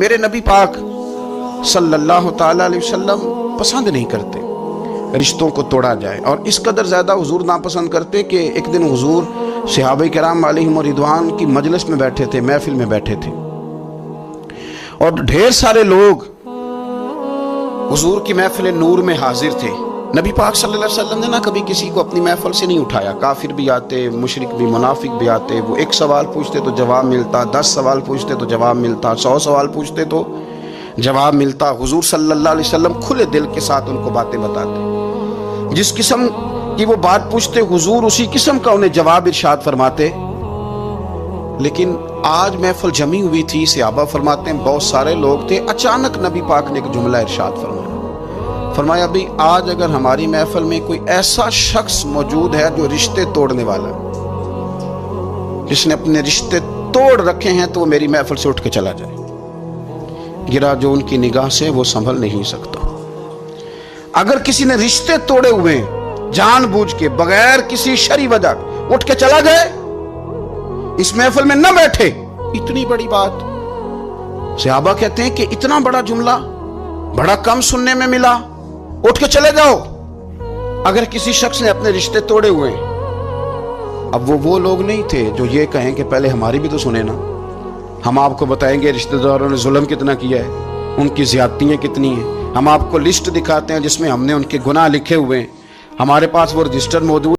میرے نبی پاک صلی اللہ تعالی علیہ وسلم پسند نہیں کرتے رشتوں کو توڑا جائے، اور اس قدر زیادہ حضور ناپسند کرتے کہ ایک دن حضور صحابہ کرام علیہم رضوان کی مجلس میں بیٹھے تھے، محفل میں بیٹھے تھے، اور ڈھیر سارے لوگ حضور کی محفل نور میں حاضر تھے۔ نبی پاک صلی اللہ علیہ وسلم نے نہ کبھی کسی کو اپنی محفل سے نہیں اٹھایا، کافر بھی آتے، مشرک بھی، منافق بھی آتے، وہ ایک سوال پوچھتے تو جواب ملتا، 10 سوال پوچھتے تو جواب ملتا، 100 سوال پوچھتے تو جواب ملتا۔ حضور صلی اللہ علیہ وسلم کھلے دل کے ساتھ ان کو باتیں بتاتے، جس قسم کی وہ بات پوچھتے حضور اسی قسم کا انہیں جواب ارشاد فرماتے۔ لیکن آج محفل جمی ہوئی تھی، صحابہ فرماتے ہیں بہت سارے لوگ تھے، اچانک نبی پاک نے ایک جملہ ارشاد فرمایا بھی آج اگر ہماری محفل میں کوئی ایسا شخص موجود ہے جو رشتے توڑنے والا ہے، جس نے اپنے رشتے توڑ رکھے ہیں، تو وہ میری محفل سے اٹھ کے چلا جائے۔ گرا جو ان کی نگاہ سے وہ سنبھل نہیں سکتا۔ اگر کسی نے رشتے توڑے ہوئے جان بوجھ کے بغیر کسی شرعی وجہ اٹھ کے چلا جائے، اس محفل میں نہ بیٹھے، اتنی بڑی بات۔ صحابہ کہتے ہیں کہ اتنا بڑا جملہ بڑا کم سننے میں ملا، اٹھ کے چلے جاؤ اگر کسی شخص نے اپنے رشتے توڑے ہوئے ہیں۔ اب وہ لوگ نہیں تھے جو یہ کہیں کہ پہلے ہماری بھی تو سنیں نا، ہم آپ کو بتائیں گے رشتہ داروں نے ظلم کتنا کیا ہے، ان کی زیادتیاں کتنی ہیں، ہم آپ کو لسٹ دکھاتے ہیں جس میں ہم نے ان کے گناہ لکھے ہوئے ہیں، ہمارے پاس وہ رجسٹر موجود